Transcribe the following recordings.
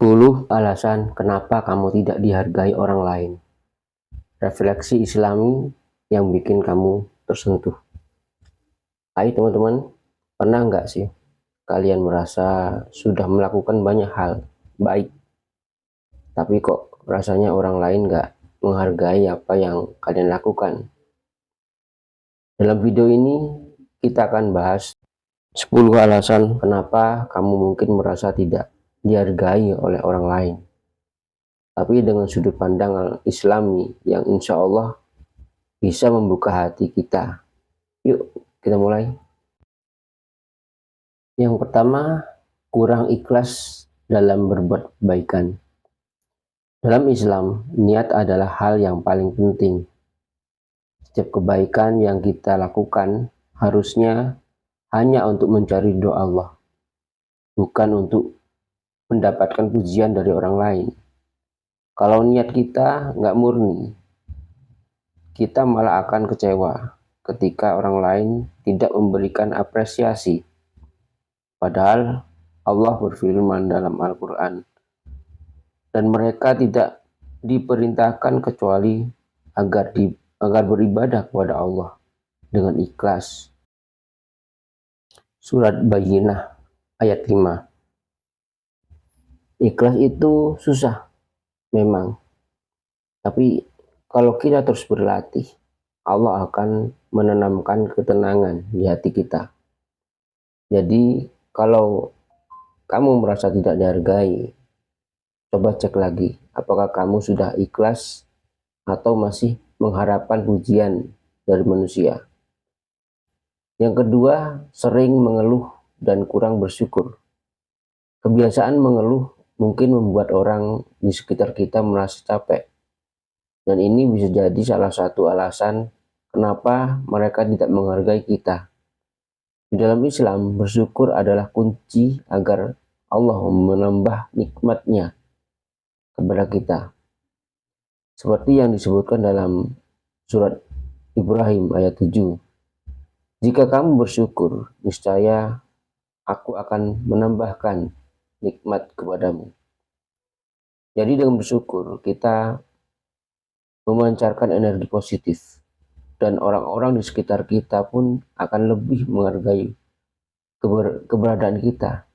10 alasan kenapa kamu tidak dihargai orang lain. Refleksi Islami yang bikin kamu tersentuh. Hai teman-teman, pernah nggak sih kalian merasa sudah melakukan banyak hal baik, tapi kok rasanya orang lain nggak menghargai apa yang kalian lakukan? Dalam video ini kita akan bahas 10 alasan kenapa kamu mungkin merasa tidak dihargai oleh orang lain, tapi dengan sudut pandang Islami yang insya Allah bisa membuka hati kita. Yuk kita mulai. Yang pertama, kurang ikhlas dalam berbuat kebaikan. Dalam Islam, niat adalah hal yang paling penting. Setiap kebaikan yang kita lakukan harusnya hanya untuk mencari doa Allah, bukan untuk mendapatkan pujian dari orang lain. Kalau niat kita nggak murni, kita malah akan kecewa ketika orang lain tidak memberikan apresiasi. Padahal Allah berfirman dalam Al-Quran, dan mereka tidak diperintahkan kecuali agar beribadah kepada Allah dengan ikhlas. Surat Bayyinah ayat 5. Ikhlas itu susah memang, tapi kalau kita terus berlatih, Allah akan menanamkan ketenangan di hati kita. Jadi kalau kamu merasa tidak dihargai, coba cek lagi apakah kamu sudah ikhlas atau masih mengharapkan pujian dari manusia. Yang kedua, sering mengeluh dan kurang bersyukur. Kebiasaan mengeluh mungkin membuat orang di sekitar kita merasa capek. Dan ini bisa jadi salah satu alasan kenapa mereka tidak menghargai kita. Di dalam Islam, bersyukur adalah kunci agar Allah menambah nikmat-Nya kepada kita. Seperti yang disebutkan dalam surat Ibrahim ayat 7. Jika kamu bersyukur, niscaya aku akan menambahkan nikmat kepadamu. Jadi dengan bersyukur, kita memancarkan energi positif. Dan orang-orang di sekitar kita pun akan lebih menghargai keberadaan kita.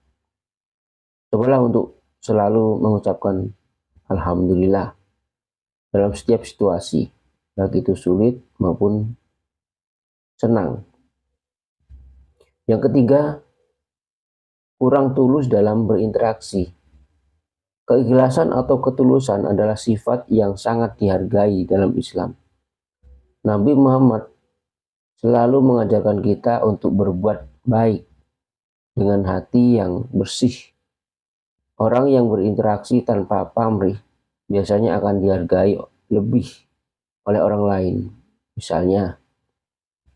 Cobalah untuk selalu mengucapkan Alhamdulillah dalam setiap situasi, baik itu sulit maupun senang. Yang ketiga, kurang tulus dalam berinteraksi. Keikhlasan atau ketulusan adalah sifat yang sangat dihargai dalam Islam. Nabi Muhammad selalu mengajarkan kita untuk berbuat baik dengan hati yang bersih. Orang yang berinteraksi tanpa pamrih biasanya akan dihargai lebih oleh orang lain. Misalnya,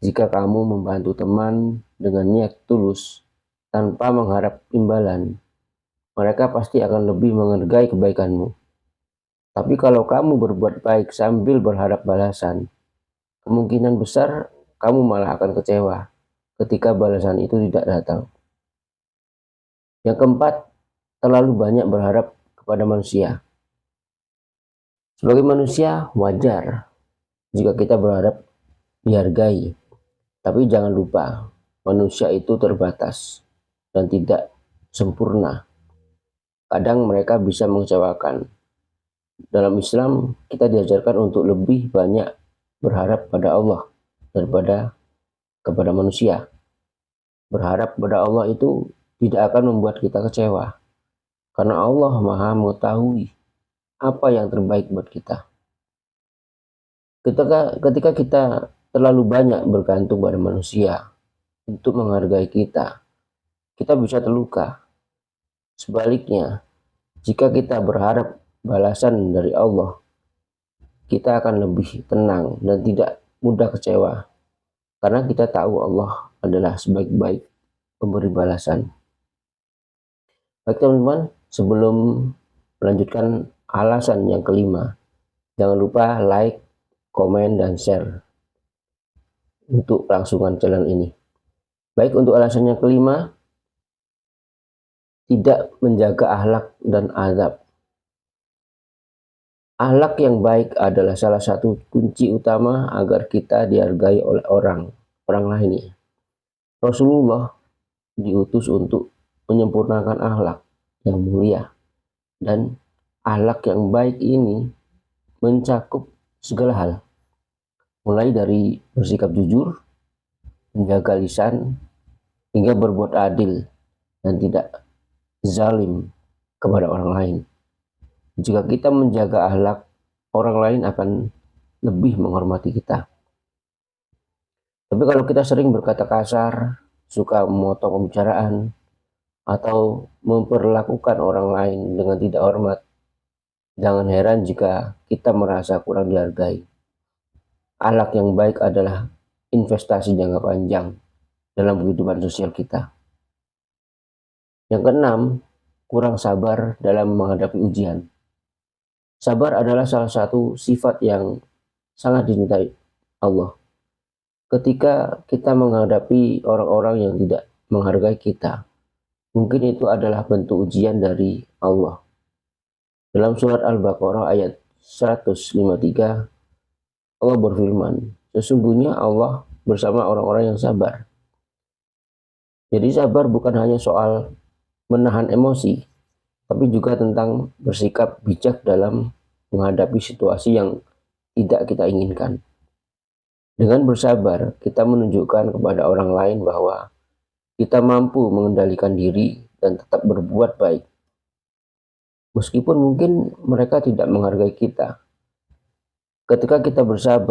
jika kamu membantu teman dengan niat tulus tanpa mengharap imbalan, mereka pasti akan lebih menghargai kebaikanmu. Tapi kalau kamu berbuat baik sambil berharap balasan, kemungkinan besar kamu malah akan kecewa ketika balasan itu tidak datang. Yang keempat, terlalu banyak berharap kepada manusia. Sebagai manusia, wajar jika kita berharap dihargai. Tapi jangan lupa, manusia itu terbatas dan tidak sempurna. Kadang mereka bisa mengecewakan. Dalam Islam, kita diajarkan untuk lebih banyak berharap pada Allah daripada kepada manusia. Berharap pada Allah itu tidak akan membuat kita kecewa, karena Allah Maha mengetahui apa yang terbaik buat kita. Ketika kita terlalu banyak bergantung pada manusia untuk menghargai kita, kita bisa terluka. Sebaliknya, jika kita berharap balasan dari Allah, kita akan lebih tenang dan tidak mudah kecewa, karena kita tahu Allah adalah sebaik-baik pemberi balasan. Baik teman-teman, sebelum melanjutkan alasan yang kelima, jangan lupa like, komen, dan share untuk kelangsungan channel ini. Baik, untuk alasan yang kelima, tidak menjaga akhlak dan adab. Akhlak yang baik adalah salah satu kunci utama agar kita dihargai oleh orang lain. Rasulullah diutus untuk menyempurnakan akhlak yang mulia, dan akhlak yang baik ini mencakup segala hal, mulai dari bersikap jujur, menjaga lisan, hingga berbuat adil dan tidak zalim kepada orang lain. Jika kita menjaga akhlak, orang lain akan lebih menghormati kita. Tapi kalau kita sering berkata kasar, suka memotong pembicaraan, atau memperlakukan orang lain dengan tidak hormat, jangan heran jika kita merasa kurang dihargai. Akhlak yang baik adalah investasi jangka panjang dalam kehidupan sosial kita. Yang keenam, kurang sabar dalam menghadapi ujian. Sabar adalah salah satu sifat yang sangat dicintai Allah. Ketika kita menghadapi orang-orang yang tidak menghargai kita, mungkin itu adalah bentuk ujian dari Allah. Dalam surat Al-Baqarah ayat 153, Allah berfirman, sesungguhnya Allah bersama orang-orang yang sabar. Jadi sabar bukan hanya soal menahan emosi, tapi juga tentang bersikap bijak dalam menghadapi situasi yang tidak kita inginkan. Dengan bersabar, kita menunjukkan kepada orang lain bahwa kita mampu mengendalikan diri dan tetap berbuat baik. Meskipun mungkin mereka tidak menghargai kita. Ketika kita bersabar,